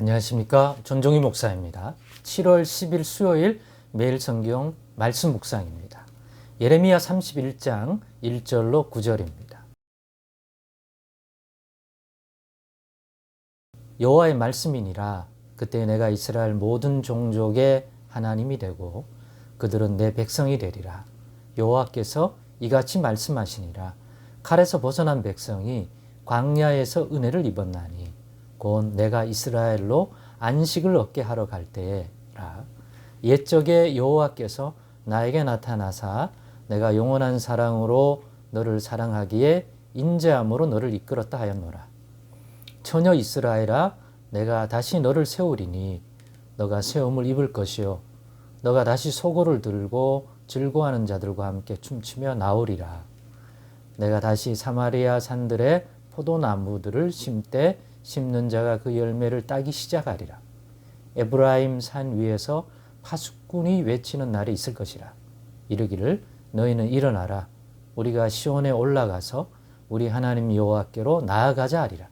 안녕하십니까. 전종희 목사입니다. 7월 10일 수요일 매일 성경 말씀 묵상입니다. 예레미야 31장 1절로 9절입니다. 여호와의 말씀이니라. 그때 내가 이스라엘 모든 종족의 하나님이 되고 그들은 내 백성이 되리라. 여호와께서 이같이 말씀하시니라. 칼에서 벗어난 백성이 광야에서 은혜를 입었나니 곧 내가 이스라엘로 안식을 얻게 하러 갈 때에라. 옛적에 여호와께서 나에게 나타나사 내가 영원한 사랑으로 너를 사랑하기에 인자함으로 너를 이끌었다 하였노라. 처녀 이스라엘아, 내가 다시 너를 세우리니 너가 세움을 입을 것이요 너가 다시 소고를 들고 즐거워하는 자들과 함께 춤추며 나오리라. 내가 다시 사마리아 산들에 포도나무들을 심되 심는 자가 그 열매를 따기 시작하리라. 에브라임 산 위에서 파수꾼이 외치는 날이 있을 것이라. 이르기를 너희는 일어나라. 우리가 시온에 올라가서 우리 하나님 여호와께로 나아가자 하리라.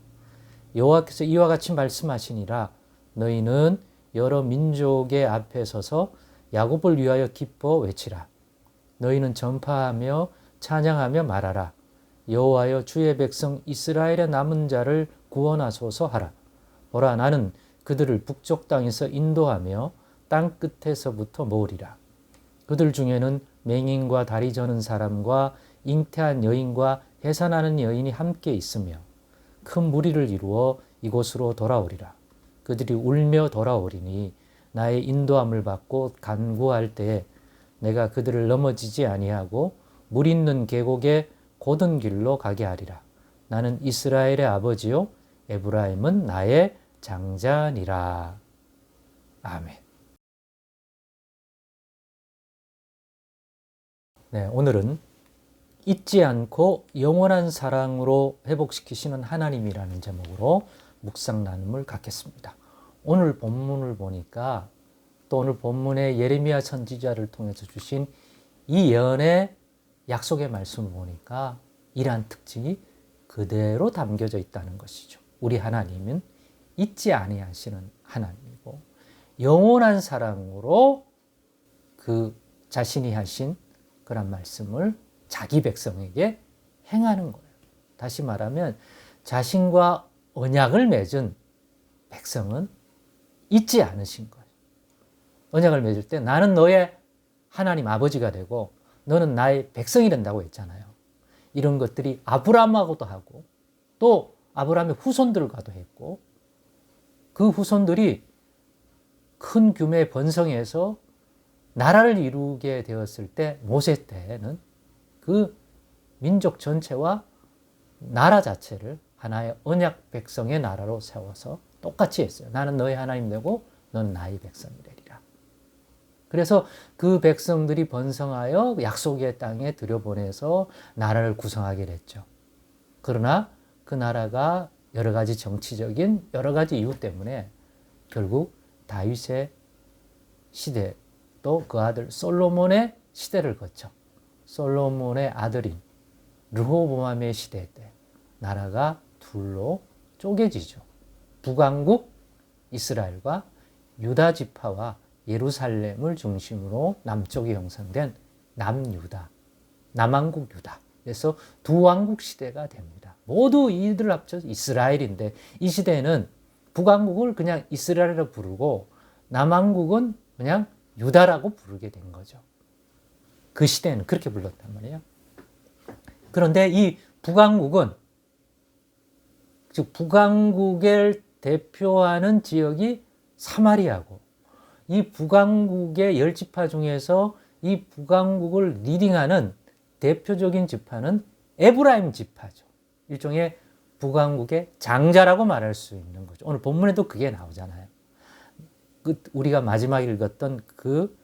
여호와께서 이와 같이 말씀하시니라. 너희는 여러 민족의 앞에 서서 야곱을 위하여 기뻐 외치라. 너희는 전파하며 찬양하며 말하라. 여호와여 주의 백성 이스라엘의 남은 자를 구원하소서 하라. 보라, 나는 그들을 북쪽 땅에서 인도하며 땅 끝에서부터 모으리라. 그들 중에는 맹인과 다리 저는 사람과 잉태한 여인과 해산하는 여인이 함께 있으며 큰 무리를 이루어 이곳으로 돌아오리라. 그들이 울며 돌아오리니 나의 인도함을 받고 간구할 때에 내가 그들을 넘어지지 아니하고 물 있는 계곡에 곧은 길로 가게 하리라. 나는 이스라엘의 아버지요 에브라임은 나의 장자니라. 아멘. 네, 오늘은 잊지 않고 영원한 사랑으로 회복시키시는 하나님이라는 제목으로 묵상 나눔을 갖겠습니다. 오늘 본문을 보니까 또 오늘 본문의 예레미야 선지자를 통해서 주신 이 예언의 약속의 말씀을 보니까 이러한 특징이 그대로 담겨져 있다는 것이죠. 우리 하나님은 잊지 아니하시는 하나님이고 영원한 사랑으로 그 자신이 하신 그런 말씀을 자기 백성에게 행하는 거예요. 다시 말하면 자신과 언약을 맺은 백성은 잊지 않으신 거예요. 언약을 맺을 때 나는 너의 하나님 아버지가 되고 너는 나의 백성이 된다고 했잖아요. 이런 것들이 아브라함하고도 하고 또 아브라함의 후손들과도 했고 그 후손들이 큰 규모의 번성해서 나라를 이루게 되었을 때 모세 때는 그 민족 전체와 나라 자체를 하나의 언약 백성의 나라로 세워서 똑같이 했어요. 나는 너의 하나님 되고 너는 나의 백성이 되리라. 그래서 그 백성들이 번성하여 약속의 땅에 들여보내서 나라를 구성하게 됐죠. 그러나 그 나라가 여러 가지 정치적인 여러 가지 이유 때문에 결국 다윗의 시대 또 그 아들 솔로몬의 시대를 거쳐 솔로몬의 아들인 르호보암의 시대 때 나라가 둘로 쪼개지죠. 북왕국 이스라엘과 유다 지파와 예루살렘을 중심으로 남쪽에 형성된 남유다, 남왕국 유다. 그래서 두 왕국 시대가 됩니다. 모두 이들 합쳐서 이스라엘인데 이 시대에는 북왕국을 그냥 이스라엘이라고 부르고 남왕국은 그냥 유다라고 부르게 된 거죠. 그 시대에는 그렇게 불렀단 말이에요. 그런데 이 북왕국은 즉 북왕국을 대표하는 지역이 사마리아고 이 북왕국의 10지파 중에서 이 북왕국을 리딩하는 대표적인 지파는 에브라임 지파죠. 일종의 북왕국의 장자라고 말할 수 있는 거죠. 오늘 본문에도 그게 나오잖아요. 우리가 마지막에 읽었던 그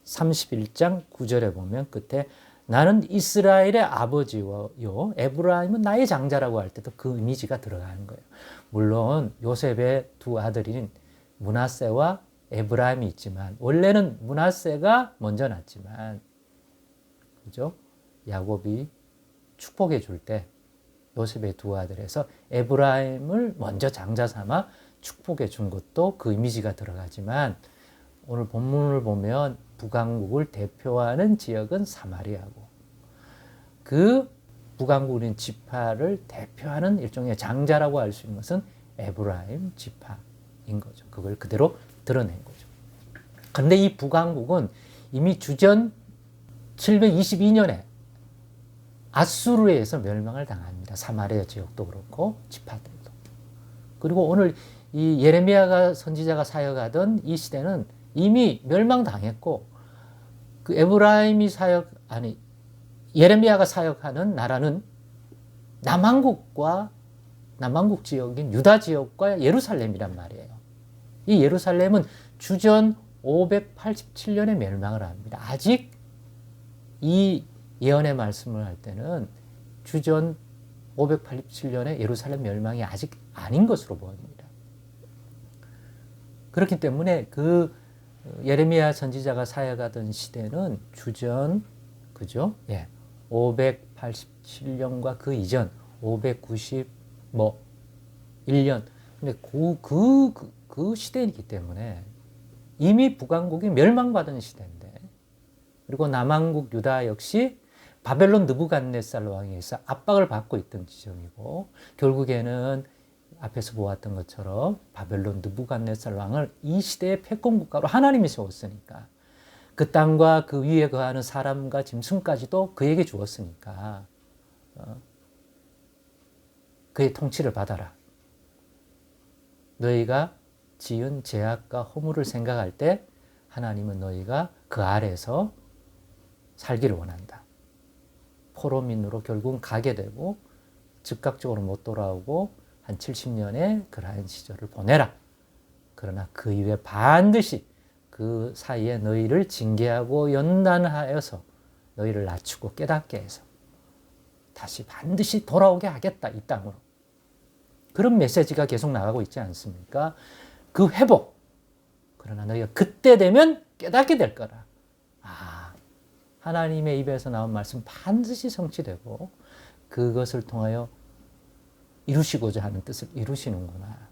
31장 9절에 보면 끝에 나는 이스라엘의 아버지요 에브라임은 나의 장자라고 할 때도 그 이미지가 들어가는 거예요. 물론 요셉의 두 아들인 므낫세와 에브라임이 있지만 원래는 므낫세가 먼저 났지만 그죠? 야곱이 축복해 줄 때 요셉의 두 아들에서 에브라임을 먼저 장자 삼아 축복해 준 것도 그 이미지가 들어가지만 오늘 본문을 보면 북왕국을 대표하는 지역은 사마리아고 그 북왕국인 지파를 대표하는 일종의 장자라고 할 수 있는 것은 에브라임 지파인 거죠. 그걸 그대로 드러낸 거죠. 그런데 이 북왕국은 이미 주전 722년에 아수르에 의해서 멸망을 당합니다. 사마리아 지역도 그렇고 지파들도. 그리고 오늘 이 예레미야가 선지자가 사역하던 이 시대는 이미 멸망당했고 그 예레미야가 사역하는 나라는 남왕국 지역인 유다 지역과 예루살렘이란 말이에요. 이 예루살렘은 주전 587년에 멸망을 합니다. 아직 이 예언의 말씀을 할 때는 주전 587년에 예루살렘 멸망이 아직 아닌 것으로 보입니다. 그렇기 때문에 그 예레미야 선지자가 사역하던 시대는 주전 그죠? 587년과 그 이전 591년 근데 그 시대이기 때문에 이미 북왕국이 멸망받은 시대인데 그리고 남왕국 유다 역시 바벨론 느부갓네살 왕에 의해서 압박을 받고 있던 지점이고 결국에는 앞에서 보았던 것처럼 바벨론 느부갓네살 왕을 이 시대의 패권 국가로 하나님이 세웠으니까 그 땅과 그 위에 거하는 사람과 짐승까지도 그에게 주었으니까 그의 통치를 받아라. 너희가 지은 죄악과 허물을 생각할 때 하나님은 너희가 그 아래에서 살기를 원한다. 포로민으로 결국은 가게 되고 즉각적으로 못 돌아오고 한 70년의 그러한 시절을 보내라. 그러나 그 이후에 반드시 그 사이에 너희를 징계하고 연단하여서 너희를 낮추고 깨닫게 해서 다시 반드시 돌아오게 하겠다. 이 땅으로. 그런 메시지가 계속 나가고 있지 않습니까? 그 회복. 그러나 너희가 그때 되면 깨닫게 될 거라. 하나님의 입에서 나온 말씀 반드시 성취되고 그것을 통하여 이루시고자 하는 뜻을 이루시는구나.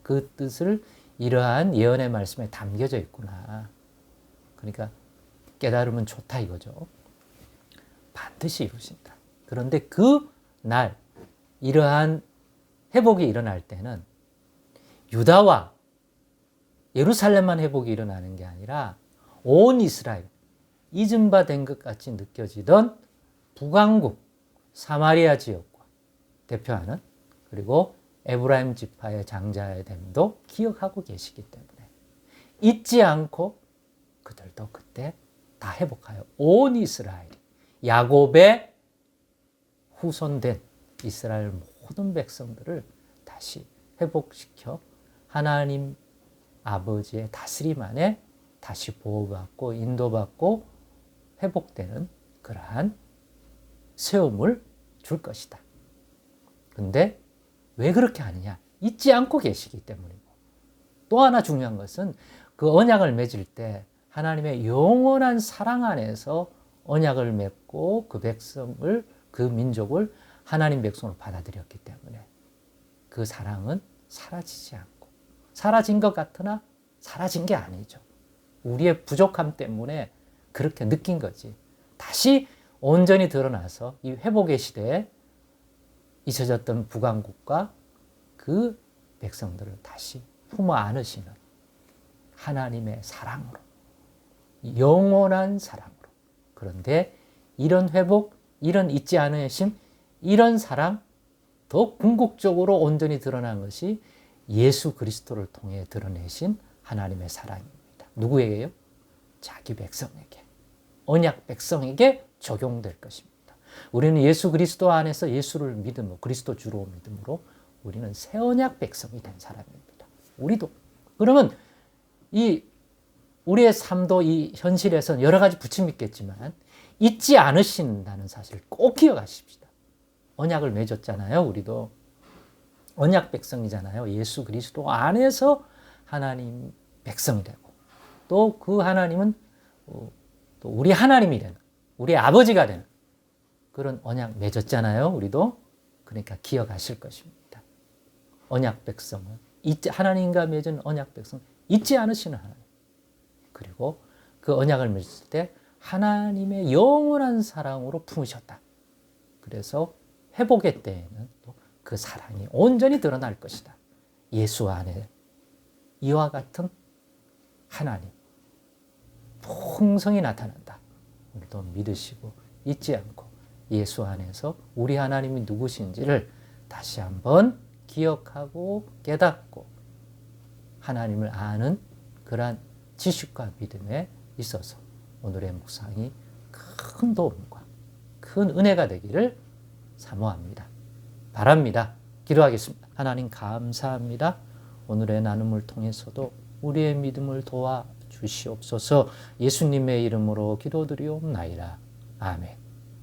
그 뜻을 이러한 예언의 말씀에 담겨져 있구나. 그러니까 깨달으면 좋다 이거죠. 반드시 이루신다. 그런데 그 날 이러한 회복이 일어날 때는 유다와 예루살렘만 회복이 일어나는 게 아니라 온 이스라엘 잊은 바 된 것 같이 느껴지던 북왕국 사마리아 지역과 대표하는 그리고 에브라임 지파의 장자의 됨도 기억하고 계시기 때문에 잊지 않고 그들도 그때 다 회복하여 온 이스라엘이 야곱의 후손된 이스라엘 모든 백성들을 다시 회복시켜 하나님 아버지의 다스림 안에 다시 보호받고 인도받고 회복되는 그러한 세움을 줄 것이다. 근데 왜 그렇게 하느냐? 잊지 않고 계시기 때문이고 또 하나 중요한 것은 그 언약을 맺을 때 하나님의 영원한 사랑 안에서 언약을 맺고 그 백성을 그 민족을 하나님 백성으로 받아들였기 때문에 그 사랑은 사라지지 않고 사라진 것 같으나 사라진 게 아니죠. 우리의 부족함 때문에 그렇게 느낀 거지. 다시 온전히 드러나서 이 회복의 시대에 잊혀졌던 북왕국과 그 백성들을 다시 품어 안으시는 하나님의 사랑으로, 영원한 사랑으로. 그런데 이런 회복, 이런 잊지 않으심, 이런 사랑 더 궁극적으로 온전히 드러난 것이 예수 그리스도를 통해 드러내신 하나님의 사랑입니다. 누구에게요? 자기 백성에게, 언약 백성에게 적용될 것입니다. 우리는 예수 그리스도 안에서 예수를 믿음으로, 그리스도 주로 믿음으로 우리는 새 언약 백성이 된 사람입니다. 우리도. 그러면 우리의 삶도 이 현실에서는 여러 가지 부침이 있겠지만 잊지 않으신다는 사실을 꼭 기억하십시다. 언약을 맺었잖아요. 우리도 언약 백성이잖아요. 예수 그리스도 안에서 하나님 백성이 되고 또 그 하나님은 또 우리 하나님이 되는 우리 아버지가 되는 그런 언약 맺었잖아요. 우리도. 그러니까 기억하실 것입니다. 언약 백성은 하나님과 맺은 언약 백성 잊지 않으시는 하나님. 그리고 그 언약을 맺을 때 하나님의 영원한 사랑으로 품으셨다. 그래서 회복의 때에는 또 그 사랑이 온전히 드러날 것이다. 예수 안에 이와 같은 하나님 풍성히 나타난다. 오늘도 믿으시고 잊지 않고 예수 안에서 우리 하나님이 누구신지를 다시 한번 기억하고 깨닫고 하나님을 아는 그러한 지식과 믿음에 있어서 오늘의 묵상이 큰 도움과 큰 은혜가 되기를 사모합니다. 바랍니다. 기도하겠습니다. 하나님 감사합니다. 오늘의 나눔을 통해서도 우리의 믿음을 도와 주시옵소서. 예수님의 이름으로 기도드리옵나이다. 아멘.